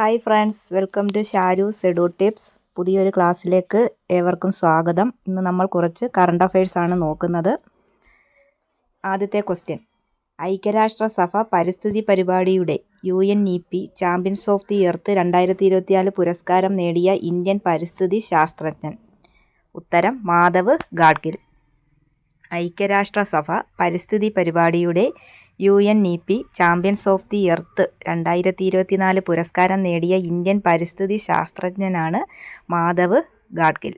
Hi friends, welcome to Sharu's edu tips. പുതിയൊരു ക്ലാസ്സിലേക്ക് ഏവർക്കും സ്വാഗതം. ഇന്ന് നമ്മൾ കുറച്ച് കറണ്ട് അഫയേഴ്സ് ആണ് നോക്കുന്നത്. ആദ്യത്തെ ക്വസ്റ്റ്യൻ, ഐക്യരാഷ്ട്രസഭ പരിസ്ഥിതി പരിപാടിയുടെ UNEP champions of the earth 2024 പുരസ്കാരം നേടിയ ഇന്ത്യൻ പരിസ്ഥിതി ശാസ്ത്രജ്ഞൻ. ഉത്തരം മാധവ് ഗാഡ്ഗിൽ. ഐക്യരാഷ്ട്രസഭ പരിസ്ഥിതി പരിപാടിയുടെ UNEP champions of the earth 2024 പുരസ്കാരം നേടിയ ഇന്ത്യൻ പരിസ്ഥിതി ശാസ്ത്രജ്ഞനാണ് മാധവ് ഗാഡ്ഗിൽ.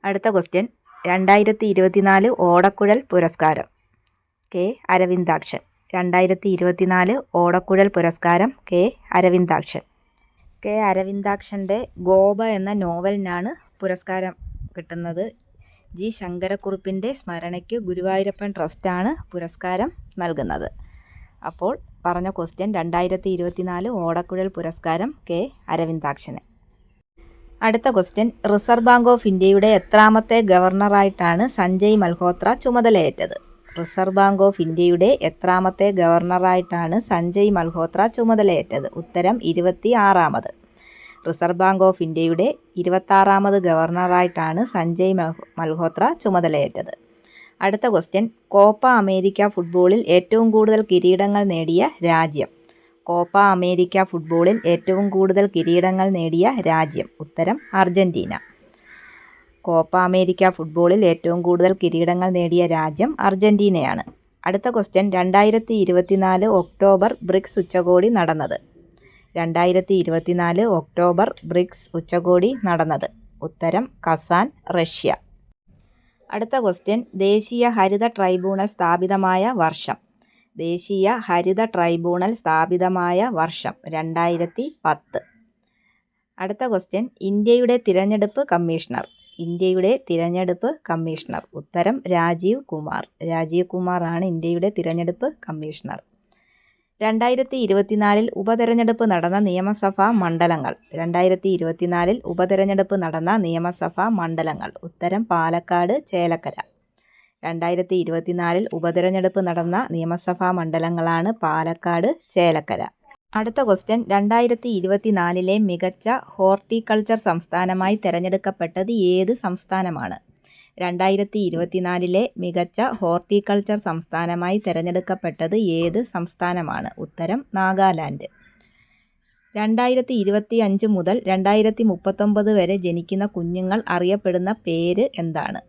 അടുത്ത ക്വസ്റ്റ്യൻ, 2024 ഓടക്കുഴൽ പുരസ്കാരം. കെ അരവിന്ദാക്ഷൻ. 2024 ഓടക്കുഴൽ പുരസ്കാരം കെ അരവിന്ദാക്ഷൻ. കെ അരവിന്ദാക്ഷൻ്റെ ഗോപ എന്ന നോവലിനാണ് പുരസ്കാരം കിട്ടുന്നത്. ജി ശങ്കരക്കുറുപ്പിൻ്റെ സ്മരണയ്ക്ക് ഗുരുവായൂരപ്പൻ ട്രസ്റ്റാണ് പുരസ്കാരം നൽകുന്നത്. അപ്പോൾ പറഞ്ഞ ക്വസ്റ്റ്യൻ 2024 ഓടക്കുഴൽ പുരസ്കാരം കെ അരവിന്ദാക്ഷന്. അടുത്ത ക്വസ്റ്റ്യൻ, റിസർവ് ബാങ്ക് ഓഫ് ഇന്ത്യയുടെ എത്രാമത്തെ ഗവർണറായിട്ടാണ് സഞ്ജയ് മൽഹോത്ര ചുമതലയേറ്റത്? റിസർവ് ബാങ്ക് ഓഫ് ഇന്ത്യയുടെ എത്രാമത്തെ ഗവർണറായിട്ടാണ് സഞ്ജയ് മൽഹോത്ര ചുമതലയേറ്റത്? ഉത്തരം 26ാമത്. റിസർവ് ബാങ്ക് ഓഫ് ഇന്ത്യയുടെ 26ാമത് ഗവർണറായിട്ടാണ് സഞ്ജയ് മൽഹോത്ര ചുമതലയേറ്റത്. അടുത്ത ക്വസ്റ്റ്യൻ, കോപ്പ അമേരിക്ക ഫുട്ബോളിൽ ഏറ്റവും കൂടുതൽ കിരീടങ്ങൾ നേടിയ രാജ്യം? കോപ്പ അമേരിക്ക ഫുട്ബോളിൽ ഏറ്റവും കൂടുതൽ കിരീടങ്ങൾ നേടിയ രാജ്യം? ഉത്തരം അർജന്റീന. കോപ്പ അമേരിക്ക ഫുട്ബോളിൽ ഏറ്റവും കൂടുതൽ കിരീടങ്ങൾ നേടിയ രാജ്യം അർജന്റീനയാണ്. അടുത്ത ക്വസ്റ്റ്യൻ, 2024 ഒക്ടോബർ ബ്രിക്സ് ഉച്ചകോടി നടന്നത്? 2024 ഒക്ടോബർ ബ്രിക്സ് ഉച്ചകോടി നടന്നത്? ഉത്തരം കസാൻ, റഷ്യ. അടുത്ത ക്വസ്റ്റ്യൻ, ദേശീയ ഹരിത ട്രൈബ്യൂണൽ സ്ഥാപിതമായ വർഷം? ദേശീയ ഹരിത ട്രൈബ്യൂണൽ സ്ഥാപിതമായ വർഷം 2010. അടുത്ത ക്വസ്റ്റ്യൻ, ഇന്ത്യയുടെ തിരഞ്ഞെടുപ്പ് കമ്മീഷണർ? ഇന്ത്യയുടെ തിരഞ്ഞെടുപ്പ് കമ്മീഷണർ? ഉത്തരം രാജീവ് കുമാർ. രാജീവ് കുമാറാണ് ഇന്ത്യയുടെ തിരഞ്ഞെടുപ്പ് കമ്മീഷണർ. 2024 ഉപതെരഞ്ഞെടുപ്പ് നടന്ന നിയമസഭാ മണ്ഡലങ്ങൾ? 2024 ഉപതെരഞ്ഞെടുപ്പ് നടന്ന നിയമസഭാ മണ്ഡലങ്ങൾ? ഉത്തരം പാലക്കാട്, ചേലക്കര. 2024 ഉപതെരഞ്ഞെടുപ്പ് നടന്ന നിയമസഭാ മണ്ഡലങ്ങളാണ് പാലക്കാട്, ചേലക്കര. അടുത്ത ക്വസ്റ്റ്യൻ, 2024 മികച്ച ഹോർട്ടിക്കൾച്ചർ സംസ്ഥാനമായി തിരഞ്ഞെടുക്കപ്പെട്ടത് ഏത് സംസ്ഥാനമാണ്? 2024 മികച്ച ഹോർട്ടിക്കൾച്ചർ സംസ്ഥാനമായി തിരഞ്ഞെടുക്കപ്പെട്ടത് ഏത് സംസ്ഥാനമാണ്? ഉത്തരം നാഗാലാൻഡ്. 2025 മുതൽ 2039 വരെ ജനിക്കുന്ന കുഞ്ഞുങ്ങൾ അറിയപ്പെടുന്ന പേര് എന്താണ്?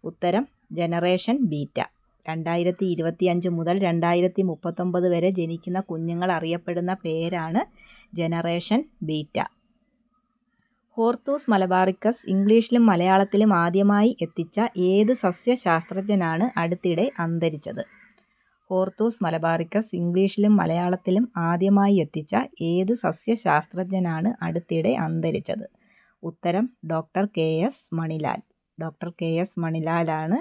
ഉത്തരം ജനറേഷൻ ബീറ്റ. 2025 മുതൽ 2039 വരെ ജനിക്കുന്ന കുഞ്ഞുങ്ങൾ അറിയപ്പെടുന്ന പേരാണ് ജനറേഷൻ ബീറ്റ. ഹോർത്തൂസ് മലബാറിക്കസ് ഇംഗ്ലീഷിലും മലയാളത്തിലും ആദ്യമായി എത്തിച്ച ഏത് സസ്യശാസ്ത്രജ്ഞനാണ് അടുത്തിടെ അന്തരിച്ചത്? ഹോർത്തൂസ് മലബാറിക്കസ് ഇംഗ്ലീഷിലും മലയാളത്തിലും ആദ്യമായി എത്തിച്ച ഏത് സസ്യശാസ്ത്രജ്ഞനാണ് അടുത്തിടെ അന്തരിച്ചത്? ഉത്തരം doctor KS Manilal. Doctor KS മണിലാലാണ്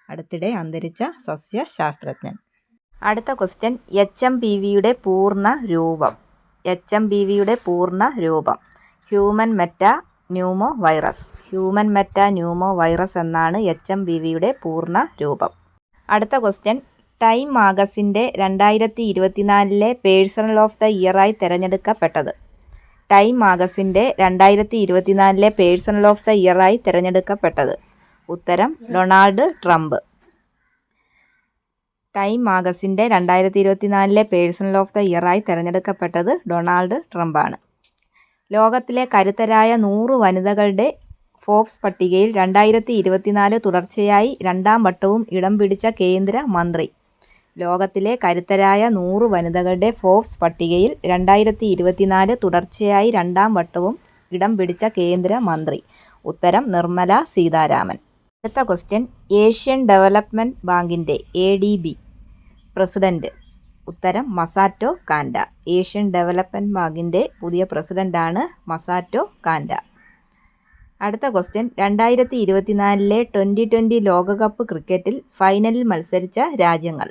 അടുത്തിടെ അന്തരിച്ച സസ്യശാസ്ത്രജ്ഞൻ. അടുത്ത ക്വസ്റ്റ്യൻ, HMPVയുടെ പൂർണ്ണ രൂപം? HMPVയുടെ പൂർണ്ണ രൂപം human metapneumovirus. Human metapneumovirus എന്നാണ് HMPVയുടെ പൂർണ്ണ രൂപം. അടുത്ത ക്വസ്റ്റ്യൻ, ടൈം മാഗസിൻ്റെ 2024 പേഴ്സണൽ ഓഫ് ദ ഇയറായി തിരഞ്ഞെടുക്കപ്പെട്ടത്? ടൈം മാഗസിൻ്റെ 2024 പേഴ്സണൽ ഓഫ് ദ ഇയറായി തിരഞ്ഞെടുക്കപ്പെട്ടത്? ഉത്തരം ഡൊണാൾഡ് ട്രംപ്. ടൈം മാഗസിൻ്റെ 2024 പേഴ്സണൽ ഓഫ് ദ ഇയറായി തിരഞ്ഞെടുക്കപ്പെട്ടത് ഡൊണാൾഡ് ട്രംപാണ്. ലോകത്തിലെ കരുത്തരായ 100 വനിതകളുടെ ഫോബ്സ് പട്ടികയിൽ 2024 തുടർച്ചയായി 2ാം വട്ടവും ഇടം പിടിച്ച കേന്ദ്ര മന്ത്രി? ലോകത്തിലെ കരുത്തരായ 100 വനിതകളുടെ ഫോബ്സ് പട്ടികയിൽ 2024 തുടർച്ചയായി 2ാം വട്ടവും ഇടം പിടിച്ച കേന്ദ്ര മന്ത്രി? ഉത്തരം നിർമ്മല സീതാരാമൻ. അടുത്ത ക്വസ്റ്റ്യൻ, ഏഷ്യൻ ഡെവലപ്മെൻറ്റ് ബാങ്കിൻ്റെ ADB പ്രസിഡന്റ്? ഉത്തരം മസാറ്റോ കാൻഡ. ഏഷ്യൻ ഡെവലപ്മെൻറ്റ് ബാങ്കിൻ്റെ പുതിയ പ്രസിഡന്റാണ് മസാറ്റോ കാൻഡ. അടുത്ത ക്വസ്റ്റ്യൻ, 2024 2020 ലോകകപ്പ് ക്രിക്കറ്റിൽ ഫൈനലിൽ മത്സരിച്ച രാജ്യങ്ങൾ?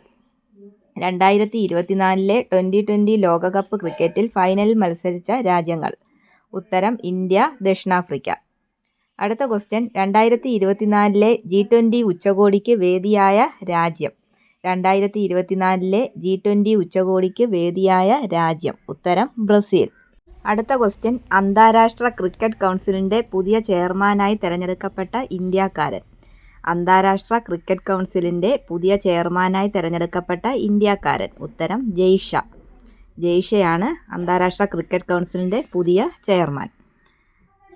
2024 2020 ലോകകപ്പ് ക്രിക്കറ്റിൽ ഫൈനലിൽ മത്സരിച്ച രാജ്യങ്ങൾ? ഉത്തരം ഇന്ത്യ, ദക്ഷിണാഫ്രിക്ക. അടുത്ത ക്വസ്റ്റ്യൻ, 2024 G20 ഉച്ചകോടിക്ക് വേദിയായ രാജ്യം? 2024 G20 ഉച്ചകോടിക്ക് വേദിയായ രാജ്യം? ഉത്തരം ബ്രസീൽ. അടുത്ത ക്വസ്റ്റ്യൻ, അന്താരാഷ്ട്ര ക്രിക്കറ്റ് കൗൺസിലിൻ്റെ പുതിയ ചെയർമാനായി തിരഞ്ഞെടുക്കപ്പെട്ട ഇന്ത്യക്കാരൻ. അന്താരാഷ്ട്ര ക്രിക്കറ്റ് കൗൺസിലിൻ്റെ പുതിയ ചെയർമാനായി തിരഞ്ഞെടുക്കപ്പെട്ട ഇന്ത്യക്കാരൻ. ഉത്തരം ജയ്ഷ. ജയ്ഷയാണ് അന്താരാഷ്ട്ര ക്രിക്കറ്റ് കൗൺസിലിൻ്റെ പുതിയ ചെയർമാൻ.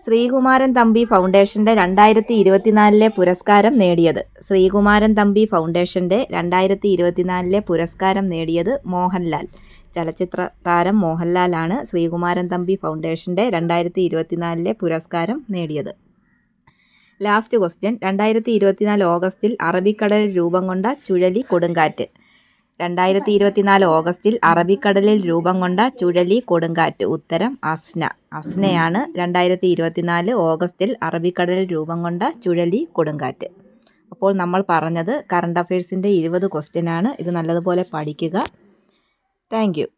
ശ്രീകുമാരൻ തമ്പി ഫൗണ്ടേഷൻ്റെ 2024 പുരസ്കാരം നേടിയത്. ശ്രീകുമാരൻ തമ്പി ഫൗണ്ടേഷൻ്റെ 2024 പുരസ്കാരം നേടിയത് മോഹൻലാൽ. ചലച്ചിത്ര താരം മോഹൻലാലാണ് ശ്രീകുമാരൻ തമ്പി ഫൗണ്ടേഷൻ്റെ 2024 പുരസ്കാരം നേടിയത്. ലാസ്റ്റ് ക്വസ്റ്റ്യൻ, 2024 ഓഗസ്റ്റിൽ അറബിക്കടലിൽ രൂപം കൊണ്ട ചുഴലി കൊടുങ്കാറ്റ്. 2024 ഓഗസ്റ്റിൽ അറബിക്കടലിൽ രൂപം കൊണ്ട ചുഴലി കൊടുങ്കാറ്റ്. ഉത്തരം അസ്ന. അസ്നയാണ് 2024 ഓഗസ്റ്റിൽ അറബിക്കടലിൽ രൂപം കൊണ്ട ചുഴലി കൊടുങ്കാറ്റ്. അപ്പോൾ നമ്മൾ പറഞ്ഞത് കറണ്ട് അഫയേഴ്സിൻ്റെ 20 ക്വസ്റ്റ്യനാണ്. ഇത് നല്ലതുപോലെ പഠിക്കുക. Thank you.